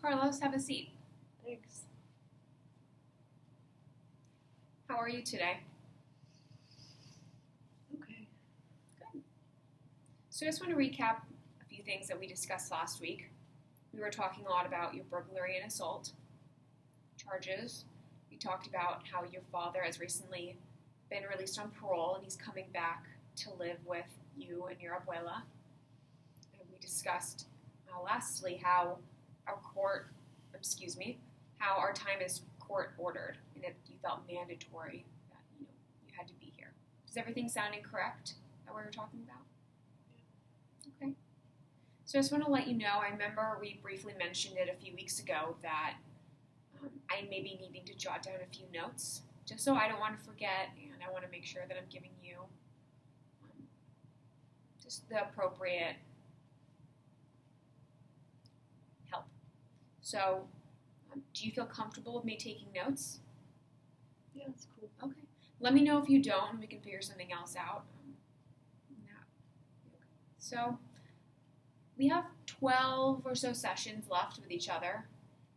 Carlos, have a seat. Thanks. How are you today? Okay. Good. So I just want to recap a few things that we discussed last week. We were talking a lot about your burglary and assault charges. We talked about how your father has recently been released on parole and he's coming back to live with you and your abuela. And we discussed, lastly, how how our time is court ordered and that you felt mandatory that you had to be here. Does everything sounding correct that we were talking about? Okay. So I just want to let you know, I remember we briefly mentioned it a few weeks ago that I may be needing to jot down a few notes just so I don't want to forget, and I want to make sure that I'm giving you just the appropriate help. So do you feel comfortable with me taking notes? Yeah, that's cool. Okay. Let me know if you don't, and we can figure something else out. So we have 12 or so sessions left with each other.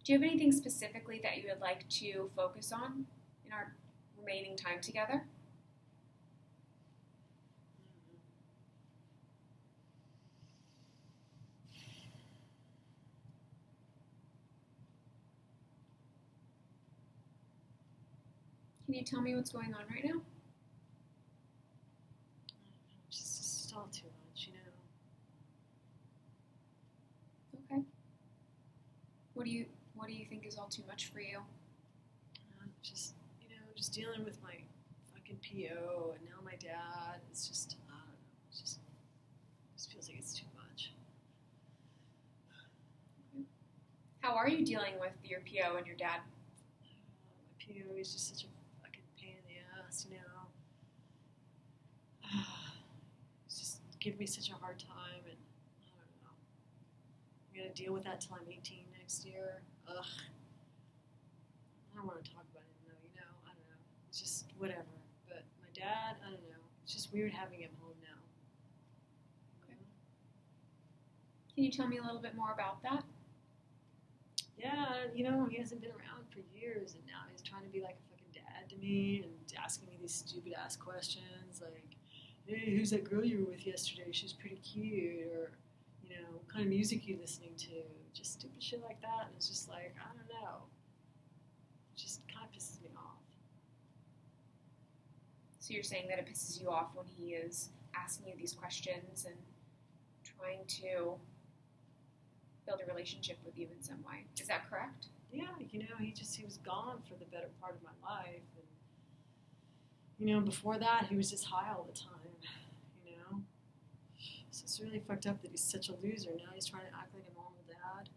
Do you have anything specifically that you would like to focus on in our remaining time together? Can you tell me what's going on right now? Just all too much, Okay. What do you think is all too much for you? Just dealing with my fucking PO and now my dad. It's just, I don't know. It just feels like it's too much. How are you dealing with your PO and your dad? My PO is just such a fucking pain in the ass, It's just giving me such a hard time, and I don't know. I'm gonna deal with that till I'm 18 next year. Ugh. I don't want to talk about it though, I don't know. It's just whatever. But my dad, I don't know. It's just weird having him home now. Okay. Can you tell me a little bit more about that? Yeah, he hasn't been around for years, and now he's trying to be like a fucking dad to me and asking me these stupid ass questions like, hey, who's that girl you were with yesterday? She's pretty cute. Or, what kind of music you listening to? Just stupid shit like that. And it's just like, I don't know. It just kind of pisses me off. So you're saying that it pisses you off when he is asking you these questions and trying to build a relationship with you in some way. Is that correct? Yeah, he was gone for the better part of my life. And, before that, he was just high all the time, So it's really fucked up that he's such a loser. Now he's trying to act like a normal dad.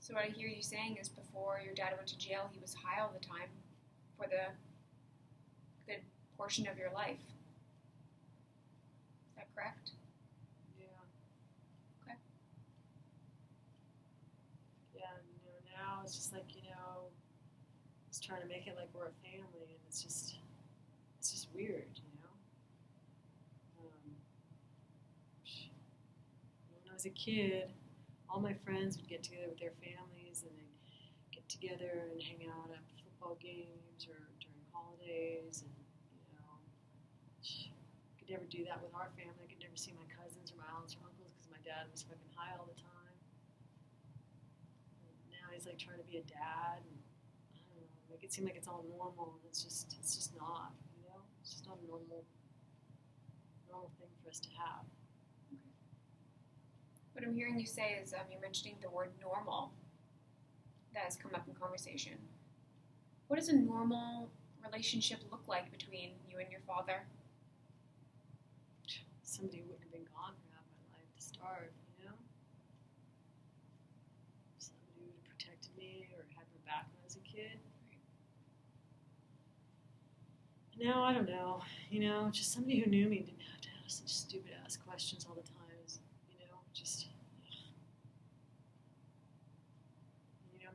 So what I hear you saying is before your dad went to jail, he was high all the time for the good portion of your life. Is that correct? Yeah. Okay. Yeah, and, now it's just like, he's trying to make it like we're a family, and it's just weird, When I was a kid, all my friends would get together with their families, and they'd get together and hang out at football games or during holidays, and, could never do that with our family. I could never see my cousins or my aunts or uncles because my dad was fucking high all the time. And now he's like trying to be a dad, and I don't know, make it seem like it's all normal, and it's just not, It's just not a normal thing for us to have. Okay. What I'm hearing you say is you're mentioning the word normal that has come up in conversation. What does a normal relationship look like between you and your father? Somebody who wouldn't have been gone for half my life to start, Somebody who would have protected me or had my back when I was a kid. Now, I don't know, just somebody who knew me didn't have to ask such stupid ass questions all the time.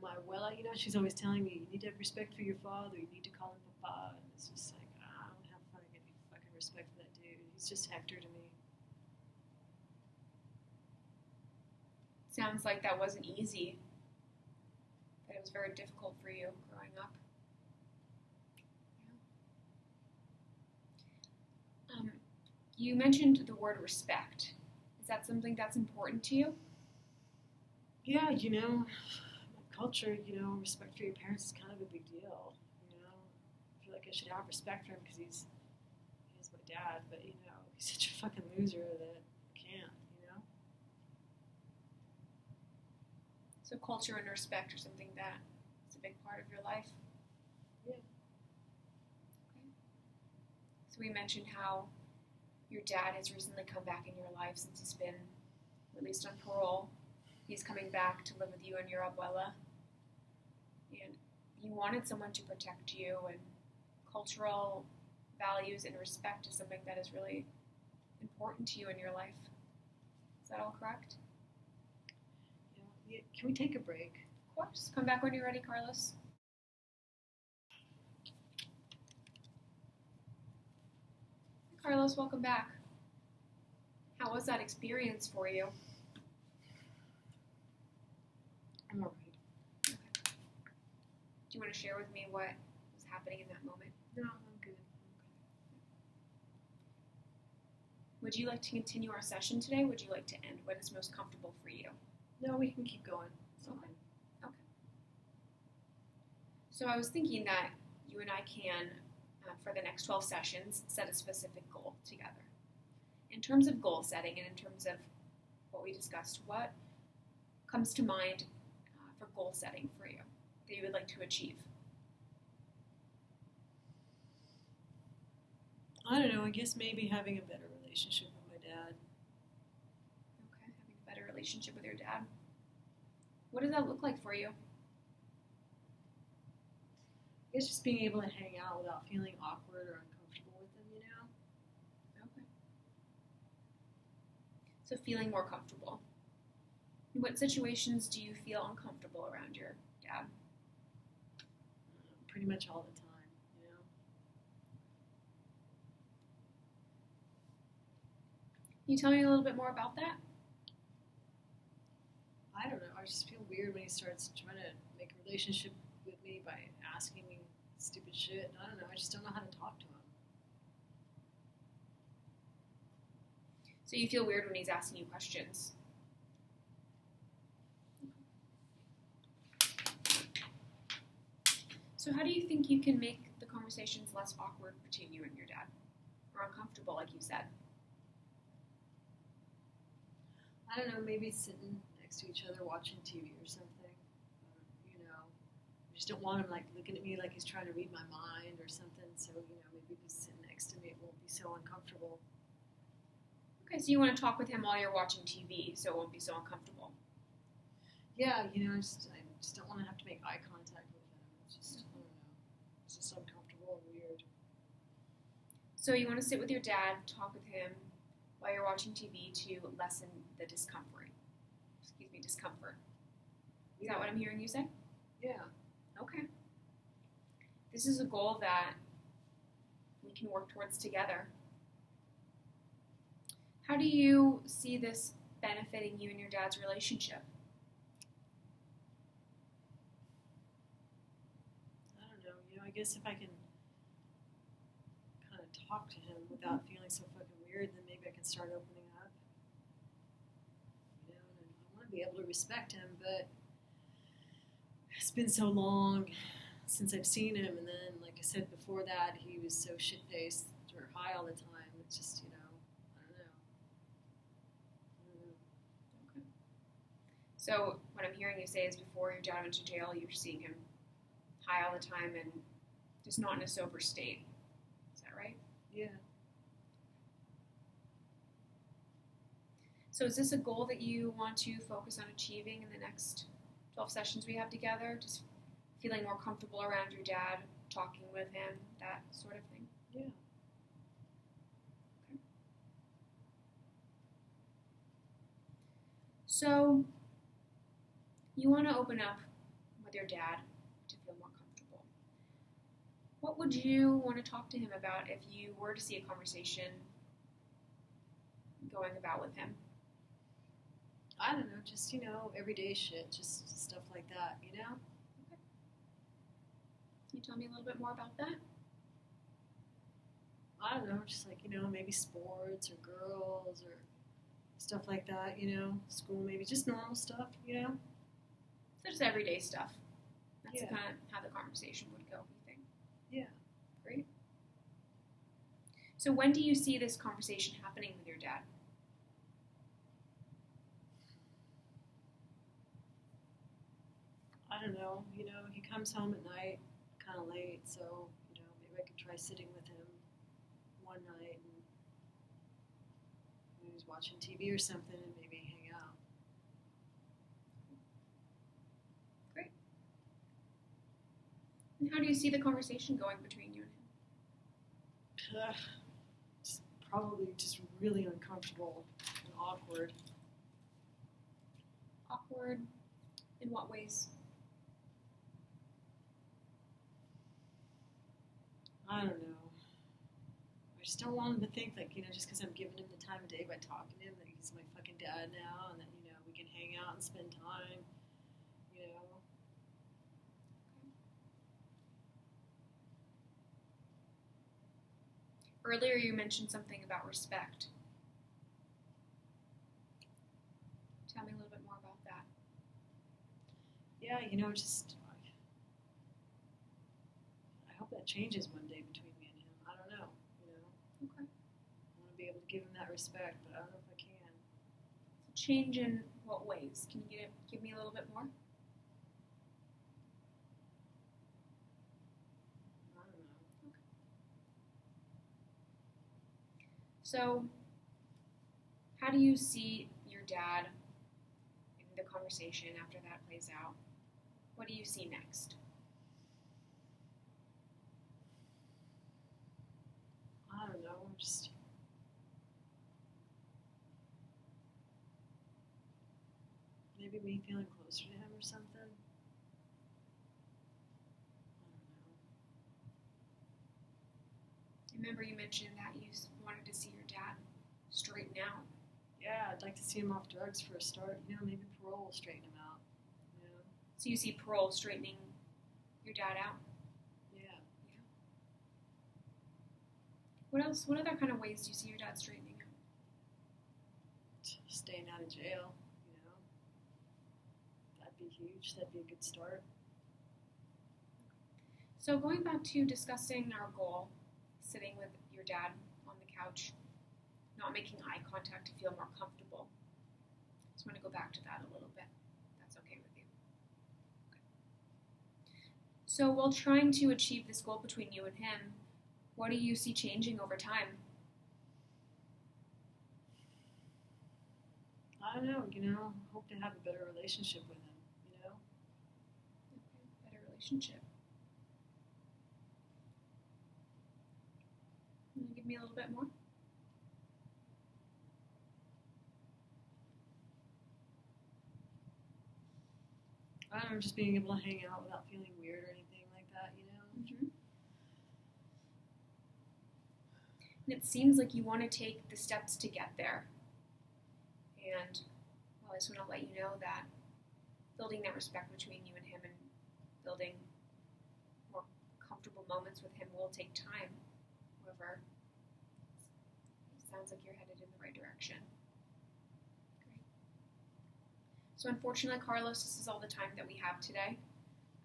My abuela, she's always telling me, you need to have respect for your father, you need to call him Papa, and it's just like, I don't have any fucking respect for that dude. He's just Hector to me. Sounds like that wasn't easy, that it was very difficult for you growing up. Yeah. You mentioned the word respect. Is that something that's important to you? Yeah, my culture, respect for your parents is kind of a big deal. I feel like I should have respect for him because he's my dad, but he's such a fucking loser that I can't. So culture and respect are something that is a big part of your life? Yeah. Okay. So we mentioned how your dad has recently come back in your life since he's been released on parole. He's coming back to live with you and your abuela. And you wanted someone to protect you, and cultural values and respect is something that is really important to you in your life. Is that all correct? Yeah. Can we take a break? Of course. Come back when you're ready, Carlos. Carlos, welcome back. How was that experience for you? I'm alright. Okay. Do you want to share with me what was happening in that moment? No, I'm good. Would you like to continue our session today? Would you like to end? What is most comfortable for you? No, we can keep going. Okay. Okay. So I was thinking that you and I can, for the next 12 sessions, set a specific goal together. In terms of goal setting and in terms of what we discussed, what comes to mind for goal setting for you that you would like to achieve? I don't know. I guess maybe having a better relationship with my dad. Okay, having a better relationship with your dad. What does that look like for you? I guess just being able to hang out without feeling awkward or uncomfortable with him, Okay. So feeling more comfortable. In what situations do you feel uncomfortable around your dad? Pretty much all the time, Can you tell me a little bit more about that? I don't know. I just feel weird when he starts trying to make a relationship with me by asking me stupid shit. I don't know. I just don't know how to talk to him. So you feel weird when he's asking you questions? So how do you think you can make the conversations less awkward between you and your dad? Or uncomfortable, like you said? I don't know. Maybe sitting next to each other watching TV or something. I just don't want him looking at me like he's trying to read my mind or something. So maybe just sitting next to me, it won't be so uncomfortable. Okay, so you want to talk with him while you're watching TV, so it won't be so uncomfortable. Yeah, I just don't want to have to make eye contact with him. It's just, I don't know. It's just uncomfortable and weird. So you want to sit with your dad, talk with him while you're watching TV to lessen the discomfort. Discomfort. Is that what I'm hearing you say? Yeah. Okay. This is a goal that we can work towards together. How do you see this benefiting you and your dad's relationship? I don't know. I guess if I can kind of talk to him without feeling so fucking weird, then maybe I can start opening up. And I want to be able to respect him, but it's been so long since I've seen him, and then, like I said before that, he was so shit-faced or high all the time. It's just, I don't know. Okay. So what I'm hearing you say is before your dad went to jail, you were seeing him high all the time and just not in a sober state. Is that right? Yeah. So is this a goal that you want to focus on achieving in the next 12 sessions we have together? Just feeling more comfortable around your dad, talking with him, that sort of thing? Yeah. Okay. So you want to open up with your dad to feel more comfortable. What would you want to talk to him about if you were to see a conversation going about with him? I don't know, just, everyday shit, just stuff like that, Okay. Can you tell me a little bit more about that? I don't know, just like, maybe sports or girls or stuff like that, school, maybe just normal stuff, So just everyday stuff. That's Yeah. kind of how the conversation would go, you think? Yeah. Great. So when do you see this conversation happening with your dad? I don't know, he comes home at night kind of late, so, maybe I could try sitting with him one night and when he's watching TV or something and maybe hang out. Great. And how do you see the conversation going between you and him? It's probably just really uncomfortable and awkward. Awkward? In what ways? I don't know. I just don't want him to think that, just because I'm giving him the time of day by talking to him, that he's my fucking dad now, and that, we can hang out and spend time, Earlier you mentioned something about respect. Tell me a little bit more about that. Yeah, just, I hope that changes one day between me and him. I don't know, Okay. I want to be able to give him that respect, but I don't know if I can. Change in what ways? Can you give me a little bit more? I don't know. Okay. So, how do you see your dad in the conversation after that plays out? What do you see next? I don't know, just maybe me feeling closer to him or something. I don't know. Remember you mentioned that you wanted to see your dad straighten out. Yeah, I'd like to see him off drugs for a start. Maybe parole will straighten him out. So you see parole straightening your dad out? Yeah. What else? What other kind of ways do you see your dad straightening out? Staying out of jail, That'd be huge. That'd be a good start. So going back to discussing our goal, sitting with your dad on the couch, not making eye contact to feel more comfortable. Just want to go back to that a little bit. That's okay with you. Okay. So while trying to achieve this goal between you and him, what do you see changing over time? I don't know, hope to have a better relationship with him, Okay, better relationship. Can you give me a little bit more? I don't know, just being able to hang out without feeling weird or anything like that, Mm-hmm. And it seems like you want to take the steps to get there. And I just want to let you know that building that respect between you and him and building more comfortable moments with him will take time. However, it sounds like you're headed in the right direction. Great. So unfortunately, Carlos, this is all the time that we have today.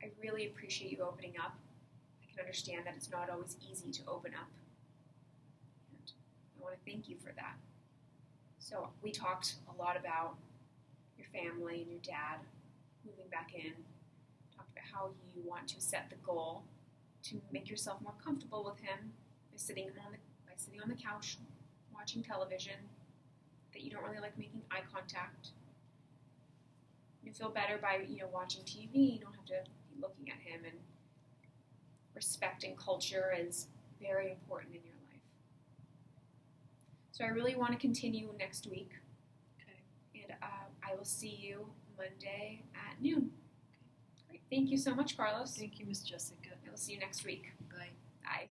I really appreciate you opening up. I can understand that it's not always easy to open up. And I want to thank you for that. So we talked a lot about your family and your dad moving back in. Talked about how you want to set the goal to make yourself more comfortable with him by sitting on the couch, watching television. That you don't really like making eye contact. You feel better by watching TV. You don't have to be looking at him, and respecting culture is very important in your life. So I really want to continue next week. Okay. And I will see you Monday at noon. Okay. Great. Thank you so much, Carlos. Thank you, Miss Jessica. I will see you next week. Bye. Bye.